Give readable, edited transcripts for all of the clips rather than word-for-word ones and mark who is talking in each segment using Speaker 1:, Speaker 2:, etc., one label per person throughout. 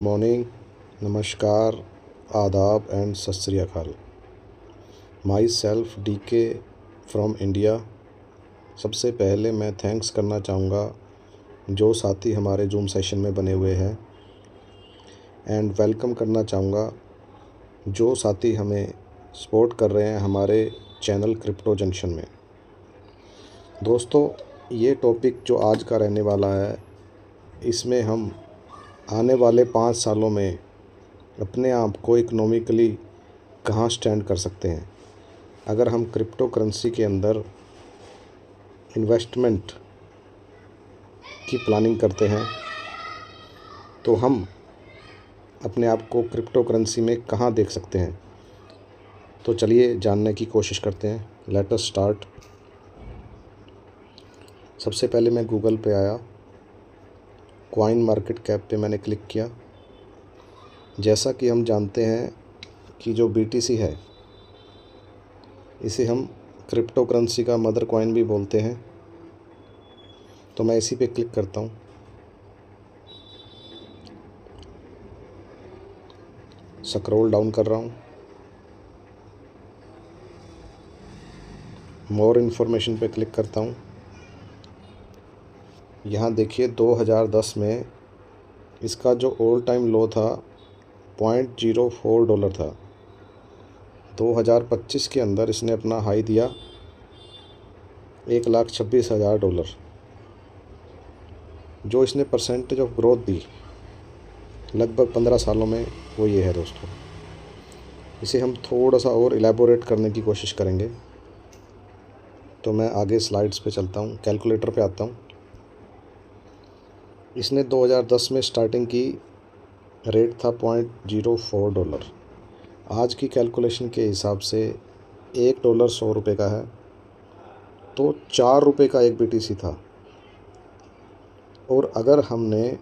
Speaker 1: Morning, नमस्कार, आदाब and सत श्री अकाल। My self DK from India. सबसे पहले मैं थैंक्स करना चाहूँगा जो साथी हमारे जूम सेशन में बने हुए हैं, एंड वेलकम करना चाहूँगा जो साथी हमें सपोर्ट कर रहे हैं हमारे चैनल क्रिप्टो जंक्शन में। दोस्तों, ये टॉपिक जो आज का रहने वाला है, इसमें हम आने वाले 5 सालों में अपने आप को इकोनॉमिकली कहाँ स्टैंड कर सकते हैं अगर हम क्रिप्टो करेंसी के अंदर इन्वेस्टमेंट की प्लानिंग करते हैं, तो हम अपने आप को क्रिप्टो करेंसी में कहाँ देख सकते हैं। तो चलिए जानने की कोशिश करते हैं। Let us start. सबसे पहले मैं गूगल पे आया, कॉइन मार्केट कैप पे मैंने क्लिक किया। जैसा कि हम जानते हैं कि जो BTC है, इसे हम क्रिप्टो करेंसी का मदर कॉइन भी बोलते हैं। तो मैं इसी पे क्लिक करता हूँ। स्क्रॉल डाउन कर रहा हूँ, मोर इन्फॉर्मेशन पे क्लिक करता हूँ। यहाँ देखिए 2010 में इसका जो ऑल टाइम लो था $0.04 था। 2025 के अंदर इसने अपना हाई दिया $1,26,000। जो इसने परसेंटेज ऑफ ग्रोथ दी लगभग 15 सालों में, वो ये है दोस्तों। इसे हम थोड़ा सा और इलेबोरेट करने की कोशिश करेंगे। तो मैं आगे स्लाइड्स पे चलता हूँ, कैलकुलेटर पे आता हूँ। इसने 2010 में स्टार्टिंग की, रेट था $0.04। आज की कैलकुलेशन के हिसाब से $1 100 का है, तो ₹4 का एक BTC था। और अगर हमने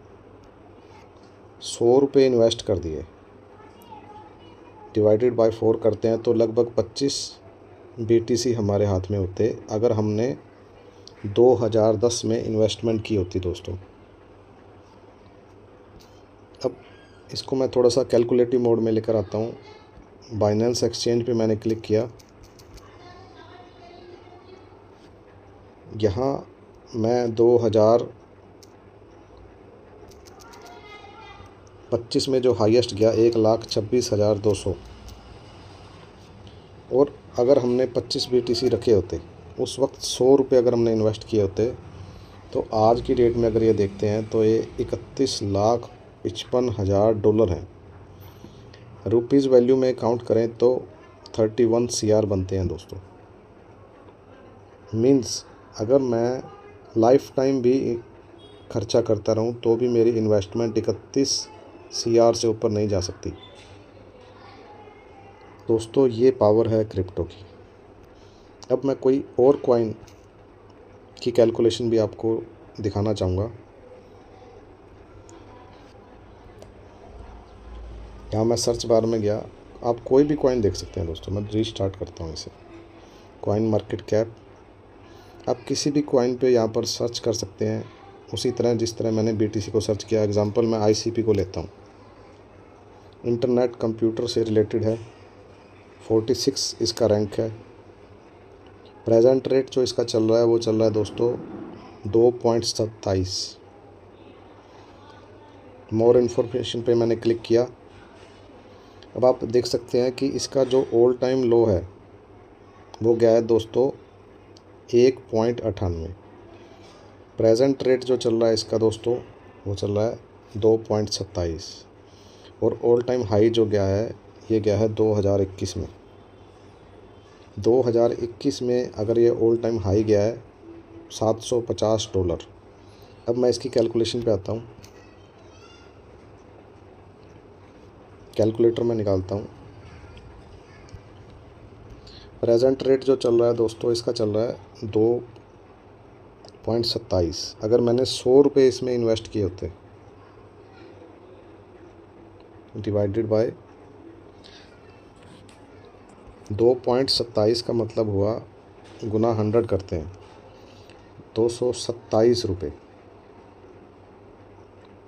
Speaker 1: ₹100 इन्वेस्ट कर दिए, डिवाइडेड बाय 4 करते हैं, तो लगभग 25 BTC हमारे हाथ में होते अगर हमने 2010 में इन्वेस्टमेंट की होती दोस्तों। अब इसको मैं थोड़ा सा कैलकुलेटिव मोड में लेकर आता हूँ। बाइनेंस एक्सचेंज पे मैंने क्लिक किया। यहाँ मैं 2025 में जो हाईएस्ट गया 1,26,200। और अगर हमने 25 BTC रखे होते, उस वक्त ₹100 अगर हमने इन्वेस्ट किए होते, तो आज की डेट में अगर ये देखते हैं तो ये $31,55,000 हैं। रुपीज़ वैल्यू में काउंट करें तो 31 CR बनते हैं दोस्तों। मीन्स अगर मैं लाइफ टाइम भी खर्चा करता रहूं तो भी मेरी इन्वेस्टमेंट 31 CR से ऊपर नहीं जा सकती दोस्तों। ये पावर है क्रिप्टो की। अब मैं कोई और कॉइन की कैलकुलेशन भी आपको दिखाना चाहूँगा। यहाँ मैं सर्च बार में गया, आप कोई भी कॉइन देख सकते हैं दोस्तों। मैं रीस्टार्ट करता हूँ इसे। कॉइन मार्केट कैप, आप किसी भी कॉइन पे यहाँ पर सर्च कर सकते हैं, उसी तरह जिस तरह मैंने BTC को सर्च किया। एग्जांपल मैं ICP को लेता हूँ। इंटरनेट कंप्यूटर से रिलेटेड है, 46 इसका रैंक है। प्रेजेंट रेट जो इसका चल रहा है वो चल रहा है दोस्तों 2.27। मोर इन्फॉर्मेशन पे मैंने क्लिक किया। अब आप देख सकते हैं कि इसका जो ऑल टाइम लो है वो गया है दोस्तों 1.98। प्रेजेंट रेट जो चल रहा है इसका दोस्तों वो चल रहा है 2.27। और ऑल टाइम हाई जो गया है ये गया है 2021 में। 2021 में अगर ये ऑल टाइम हाई गया है $750। अब मैं इसकी कैलकुलेशन पे आता हूँ। कैलकुलेटर में निकालता हूँ। प्रेजेंट रेट जो चल रहा है दोस्तों इसका चल रहा है 2.27। अगर मैंने ₹100 इसमें इन्वेस्ट किए होते, डिवाइडेड बाय 2.27 का मतलब हुआ, गुना 100 करते हैं, ₹227।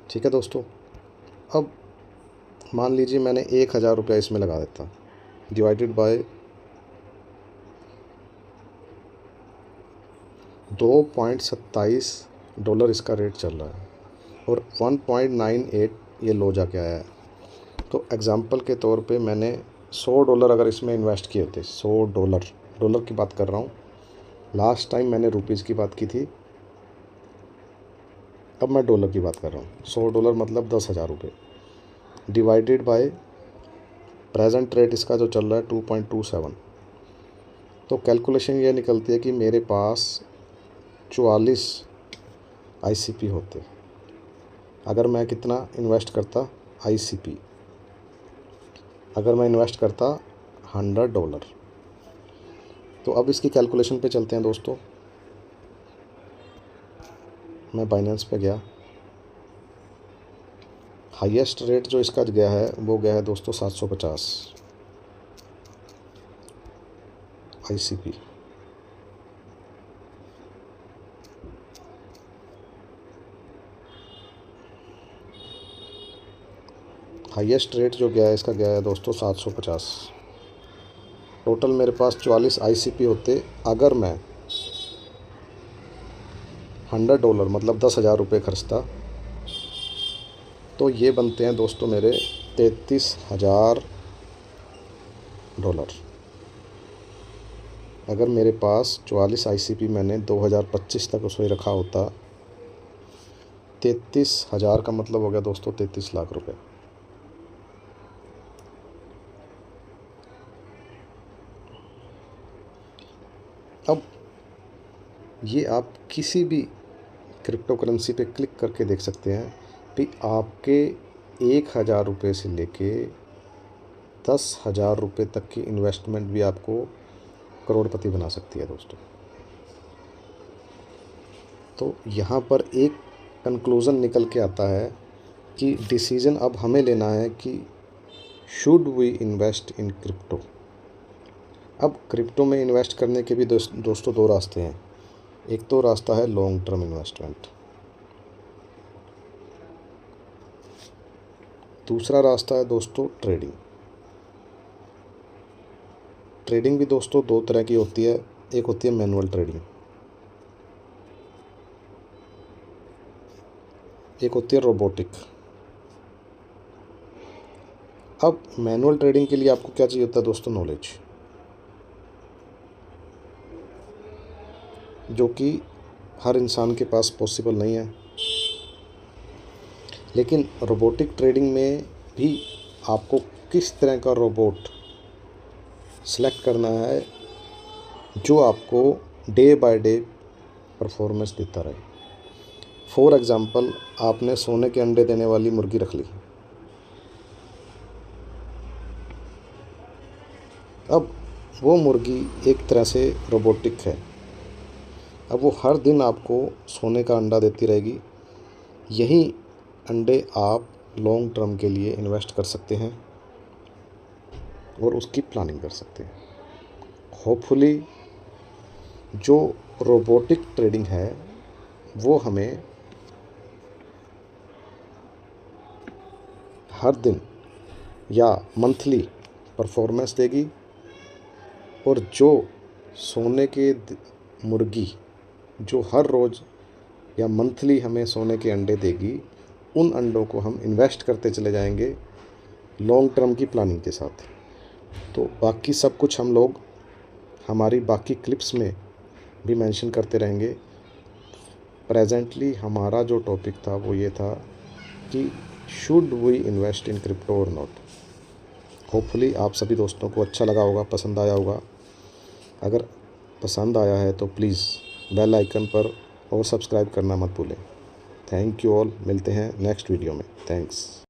Speaker 1: ठीक है दोस्तों। अब मान लीजिए मैंने 1,000 रुपया इसमें लगा देता, डिवाइडेड बाय 2.27 डॉलर इसका रेट चल रहा है और 1.98 ये लो जाके आया है। तो एग्ज़ाम्पल के तौर पे मैंने $100 अगर इसमें इन्वेस्ट किए होते, $100 की बात कर रहा हूँ, लास्ट टाइम मैंने रुपीज़ की बात की थी, अब मैं डॉलर की बात कर रहा हूँ। $100 मतलब 10,000 रुपये, डिवाइडेड बाय प्रेजेंट रेट इसका जो चल रहा है 2.27। तो कैलकुलेशन ये निकलती है कि मेरे पास 44 ICP होते अगर मैं कितना इन्वेस्ट करता ICP, अगर मैं इन्वेस्ट करता $100। तो अब इसकी कैलकुलेशन पे चलते हैं दोस्तों। मैं बाइनेंस पे गया, हाईएस्ट रेट जो इसका गया है वो गया है दोस्तों 750 ICP। हाईएस्ट रेट जो गया है इसका गया है दोस्तों 750। टोटल मेरे पास 44 ICP होते अगर मैं $100 मतलब 10,000 रुपये खर्चता, तो ये बनते हैं दोस्तों मेरे $33,000। अगर मेरे पास 44 ICP मैंने 2025 तक उसमें रखा होता, 33,000 का मतलब हो गया दोस्तों 33 लाख रुपए। अब ये आप किसी भी क्रिप्टो करेंसी पे क्लिक करके देख सकते हैं कि आपके 1,000 रुपये से लेके 10,000 रुपये तक की इन्वेस्टमेंट भी आपको करोड़पति बना सकती है दोस्तों। तो यहाँ पर एक कंक्लूज़न निकल के आता है कि डिसीज़न अब हमें लेना है कि should we invest in crypto. अब क्रिप्टो में इन्वेस्ट करने के भी दोस्तों दो रास्ते हैं। एक तो रास्ता है लॉन्ग टर्म इन्वेस्टमेंट, दूसरा रास्ता है दोस्तों ट्रेडिंग। ट्रेडिंग भी दोस्तों दो तरह की होती है, एक होती है मैनुअल ट्रेडिंग, एक होती है रोबोटिक। अब मैनुअल ट्रेडिंग के लिए आपको क्या चाहिए होता है दोस्तों? नॉलेज, जो कि हर इंसान के पास पॉसिबल नहीं है। लेकिन रोबोटिक ट्रेडिंग में भी आपको किस तरह का रोबोट सेलेक्ट करना है जो आपको डे बाय डे परफॉर्मेंस देता रहे। फॉर एग्ज़ाम्पल, आपने सोने के अंडे देने वाली मुर्गी रख ली, अब वो मुर्गी एक तरह से रोबोटिक है। अब वो हर दिन आपको सोने का अंडा देती रहेगी। यही अंडे आप लॉन्ग टर्म के लिए इन्वेस्ट कर सकते हैं और उसकी प्लानिंग कर सकते हैं। होपफुली जो रोबोटिक ट्रेडिंग है वो हमें हर दिन या मंथली परफॉर्मेंस देगी, और जो सोने के मुर्गी जो हर रोज़ या मंथली हमें सोने के अंडे देगी, उन अंडों को हम इन्वेस्ट करते चले जाएंगे लॉन्ग टर्म की प्लानिंग के साथ। तो बाकी सब कुछ हम लोग हमारी बाकी क्लिप्स में भी मेंशन करते रहेंगे। प्रेजेंटली हमारा जो टॉपिक था वो ये था कि should we invest in crypto और नॉट। होपफुली आप सभी दोस्तों को अच्छा लगा होगा, पसंद आया होगा। अगर पसंद आया है तो प्लीज़ बेल आइकन पर और सब्सक्राइब करना मत भूलें। थैंक यू ऑल, मिलते हैं नेक्स्ट वीडियो में। थैंक्स।